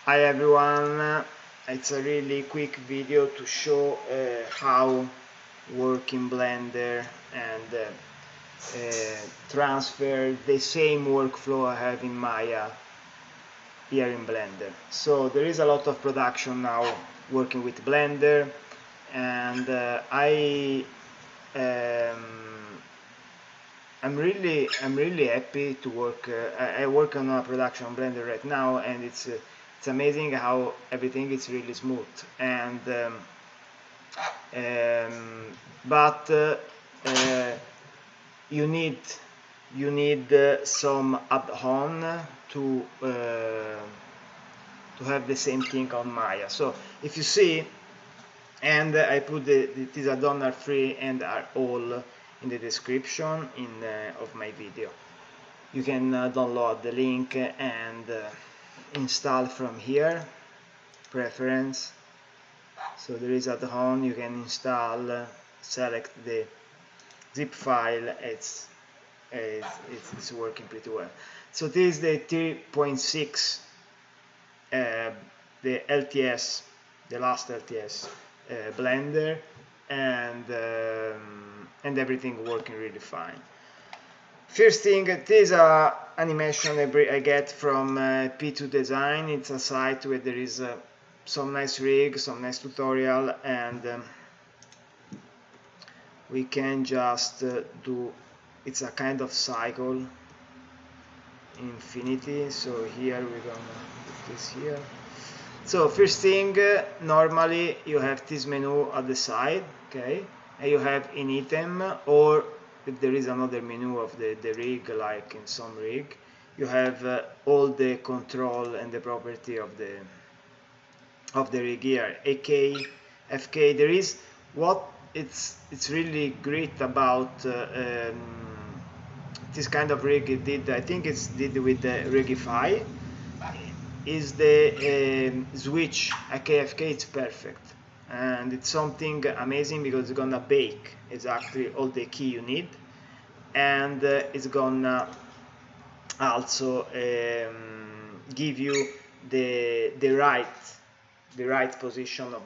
Hi everyone, it's a really quick video to show how work in Blender and transfer the same workflow I have in Maya here in Blender. So there is a lot of production now working with Blender, and um, I'm really happy to work. I work on a production on Blender right now, and it's amazing how everything is really smooth. And but you need some add-on to have the same thing on Maya. So if you see, and I put these add-on are free and are all in the description of my video. You can download the link and install from here, preference. So there is add-on, you can install, select the zip file. It's working pretty well. So this is the 3.6, the LTS, the last LTS Blender, and everything working really fine. First thing, this is a animation I get from P2 Design. It's a site where there is some nice rig, some nice tutorial, and we can just do, it's a kind of cycle infinity. So here we're gonna put this here. So first thing, normally you have this menu at the side, okay, and you have in item, or if there is another menu of the rig, like in some rig, you have all the control and the property of the rig here, AK, FK. There is what it's really great about this kind of rig. It did, I think it's did with the Rigify, is the switch AKFK. It's perfect, and it's something amazing because it's gonna bake exactly all the key you need, and it's gonna also give you the right position of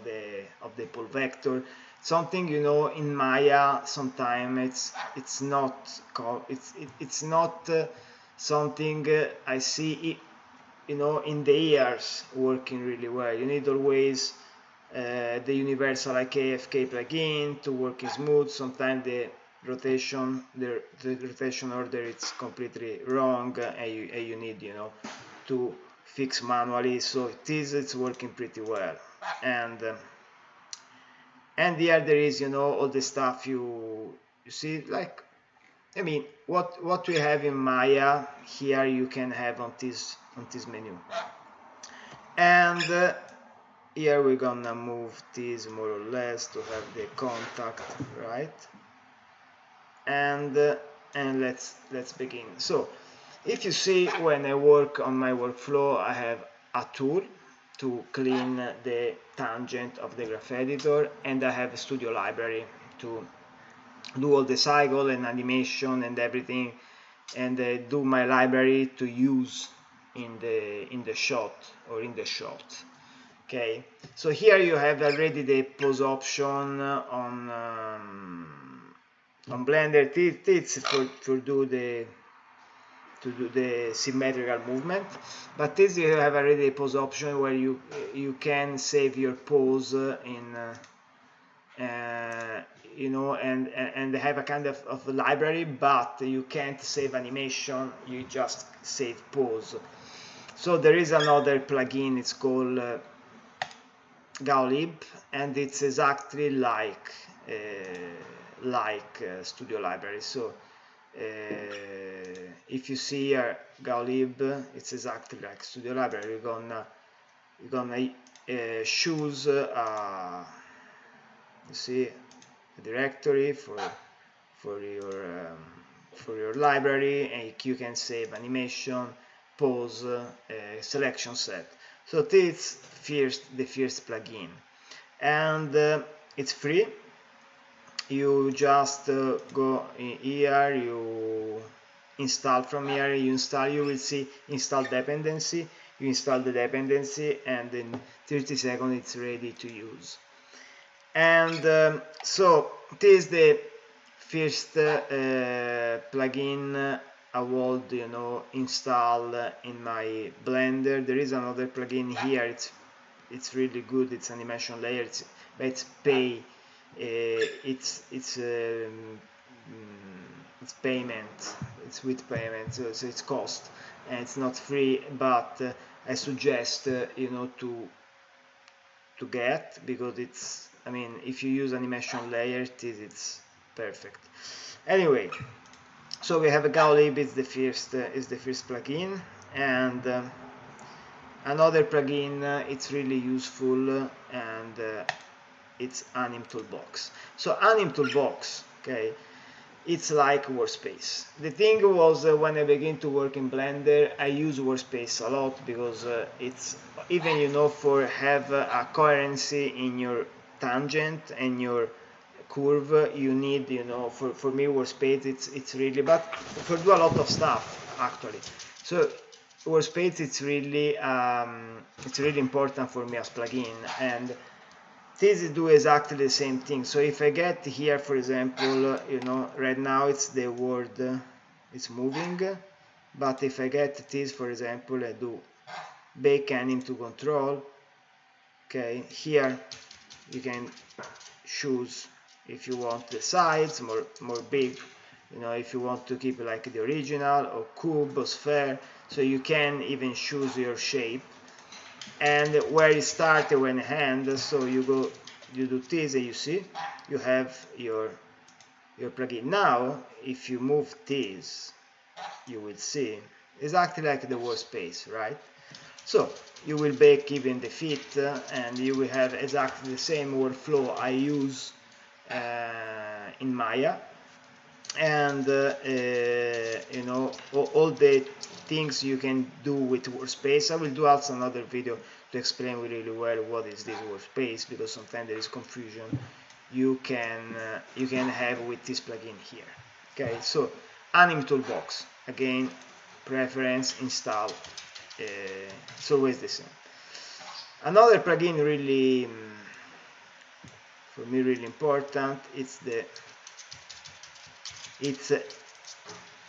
the pull vector. Something, you know, in Maya sometimes it's not something I see, you know, in the ears working really well. You need always the universal AKFK plugin to work smooth. Sometimes the rotation order it's completely wrong, and you need, you know, to fix manually. So it's working pretty well, and here there is, you know, all the stuff you see, like, I mean, what we have in Maya here you can have on this menu. And here we're gonna move this more or less to have the contact right, and let's begin. So if you see, when I work on my workflow, I have a tool to clean the tangent of the graph editor, and I have a studio library to do all the cycle and animation and everything, and do my library to use in the shot or in the shot. Okay, so here you have already the pose option on Blender. It's for do the symmetrical movement, but this you have already a pose option where you can save your pose in you know, and have a kind of library, but you can't save animation, you just save pose. So there is another plugin, it's called Gaolib, and it's exactly like Studio Library. So if you see here Gaolib, it's exactly like Studio Library. You're gonna choose you see a directory for your library, and you can save animation, pose, selection set. So this the first plugin, and it's free. You just go in here, you install from here, you will see install dependency, you install the dependency, and in 30 seconds it's ready to use. And so this is the first plugin I would install in my Blender. There is another plugin here. It's really good. It's animation layer. But it's pay. It's payment. It's with payment, so it's cost, and it's not free. But I suggest to get, because it's, I mean, if you use animation layer, it's perfect. Anyway, so we have a Gaulib. It's the first plugin, and another plugin it's really useful, and it's Anim Toolbox. So Anim Toolbox, okay, it's like Workspace. The thing was, when I began to work in Blender, I use Workspace a lot, because it's even for have a coherency in your tangent and your curve, you need, for me Workspace it's really, but for do a lot of stuff actually. So Workspace it's really important for me as plugin, and this do exactly the same thing. So if I get here, for example, right now it's the word, it's moving, but if I get this, for example, I do bake Anim to control. Okay, here you can choose if you want the sides more big, if you want to keep like the original, or cube or sphere. So you can even choose your shape, and where it starts when hand. So you do this, and you see you have your plugin. Now if you move this, you will see exactly like the Workspace, right? So you will bake even the fit, and you will have exactly the same workflow I use in Maya, and all the things you can do with Workspace. I will do also another video to explain really well what is this Workspace, because sometimes there is confusion you can have with this plugin here. Okay, so Anim Toolbox, again, preference, install, it's always the same. Another plugin really for me really important, it's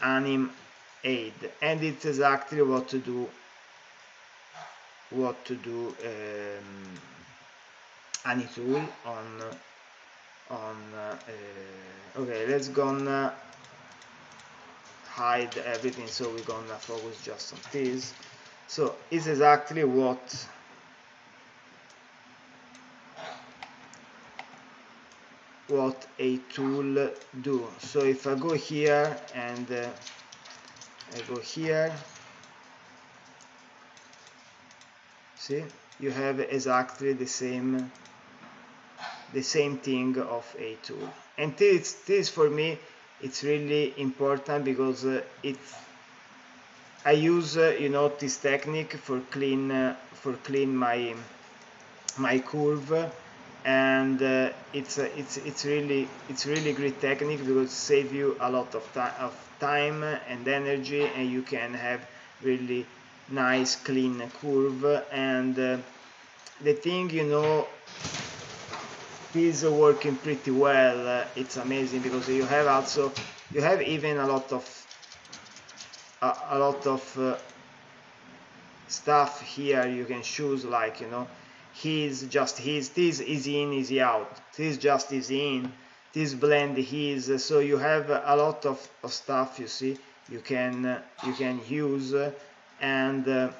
Anim Aid, and it's exactly what to do Anitool on okay, let's gonna hide everything, so we're gonna focus just on this. So it's exactly what a tool do. So if I go here and I go here, see, you have exactly the same thing of a tool. And this for me it's really important, because I use this technique for clean my curve, and it's really great technique, because it saves you a lot of time and energy, and you can have really nice clean curve. And the thing, is working pretty well. It's amazing, because you have even a lot of stuff here you can choose, like this easy in, easy out, this just easy in, this blend his. So you have a lot of stuff, you see, you can use, and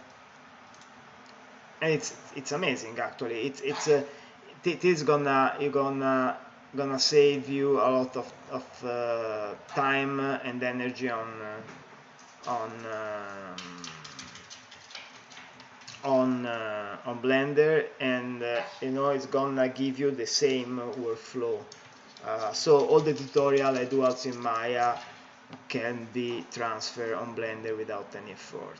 it's amazing actually. It is gonna save you a lot of time and energy on Blender, and it's gonna give you the same workflow. So all the tutorial I do also in Maya can be transferred on Blender without any effort.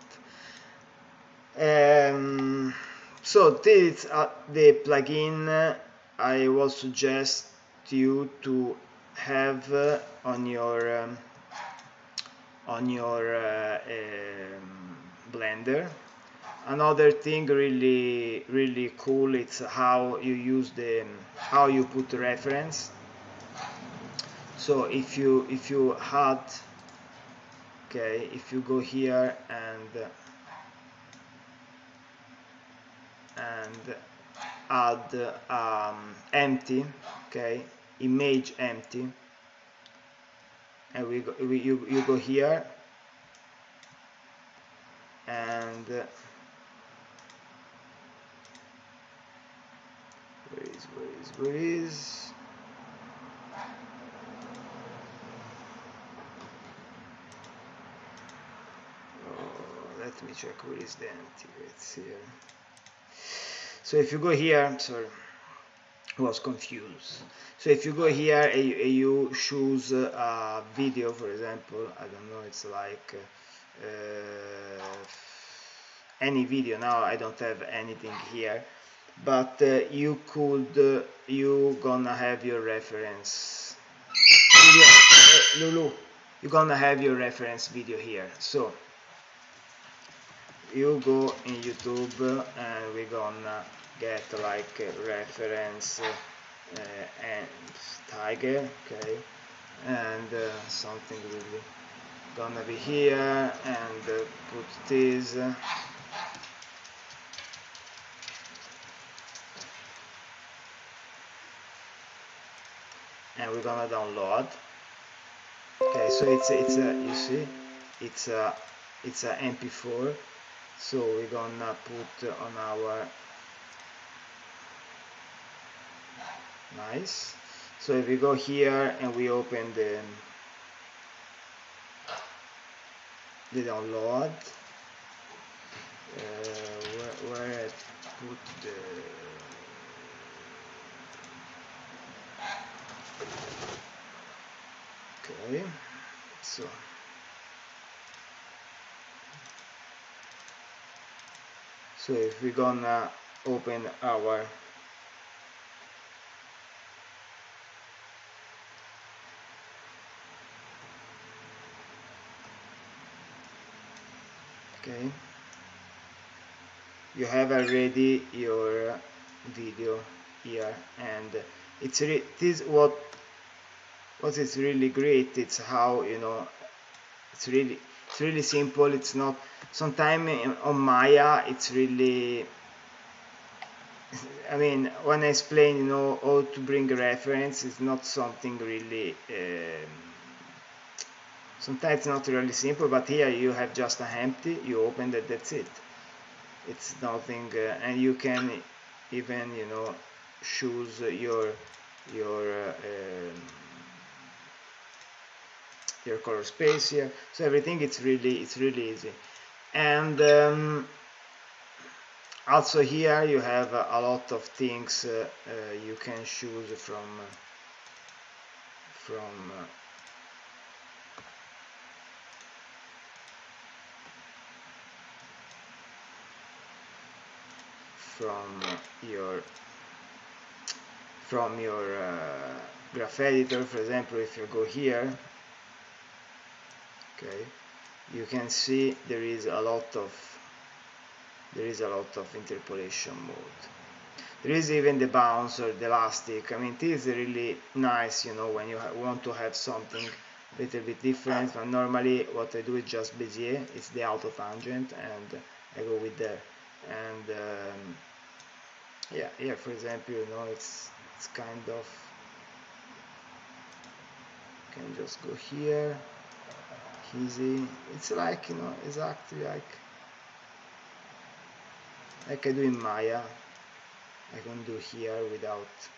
So this is the plugin I will suggest you to have on your Blender. another thing really cool, it's how you use how you put the reference. So if you add, okay, if you go here and add empty, okay, image empty, and you go here and where is oh, let me check where is the empty. It's here. So if you go here, sorry, was confused. So if you go here and you choose a video, for example, I don't know, it's like any video. Now I don't have anything here, but you could you gonna have your reference video. Lulu, you're gonna have your reference video here. So you go in YouTube and we're gonna get like a reference and tiger, okay, and something really gonna be here, and put this and we're gonna download. Okay, so it's a, you see, it's a MP4. So we're gonna put on our nice. So if we go here and we open the download, where I put the okay, so if we're gonna open our okay, you have already your video here, and it's this what is really great. It's how, you know, it's really simple. It's not, sometimes on Maya it's really, I mean, when I explain, you know, how to bring a reference, it's not something really sometimes it's not really simple, but here you have just a empty, you open that, that's it. It's nothing and you can even, you know, choose your your color space here. So everything, it's really easy. And also here you have a lot of things you can choose from your graph editor. For example, if you go here, okay, you can see there is a lot of interpolation mode. There is even the bounce or the elastic. I mean, this is really nice, you know, when you want to have something a little bit different. But normally what I do is just Bezier, it's the auto tangent, and I go with there. And yeah, here for example, you know, it's kind of, you can just go here, easy. It's like, you know, exactly like I do in Maya. I can do here without.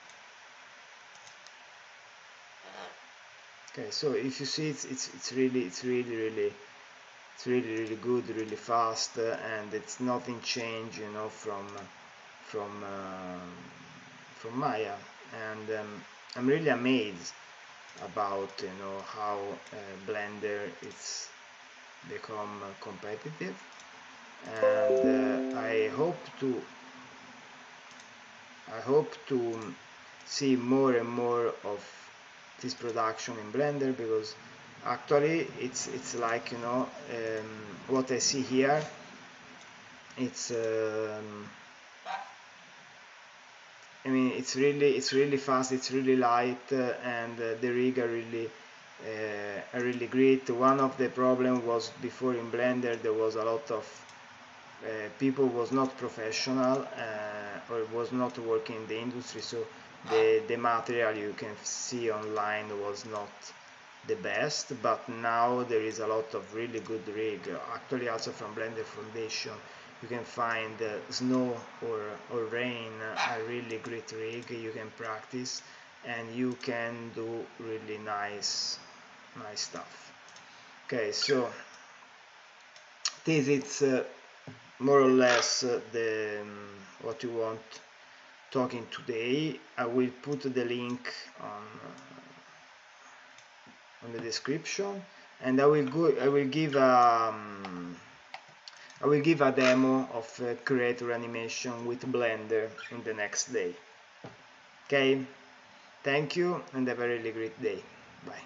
Okay, so if you see, it's really good, really fast, and it's nothing changed, you know, from Maya. And I'm really amazed about, you know, how Blender it's become competitive, and I hope to see more and more of this production in Blender, because actually it's like, you know, what I see here it's I mean it's really fast, it's really light, and the rig are really great. One of the problem was before in Blender there was a lot of people was not professional or was not working in the industry, so the material you can see online was not the best, but now there is a lot of really good rig, actually also from Blender Foundation you can find snow or rain, a really great rig you can practice and you can do really nice stuff. Okay, so this is more or less the what you want talking today. I will put the link on the description, and I will give a demo of creator animation with Blender in the next day. Okay, thank you and have a really great day. Bye.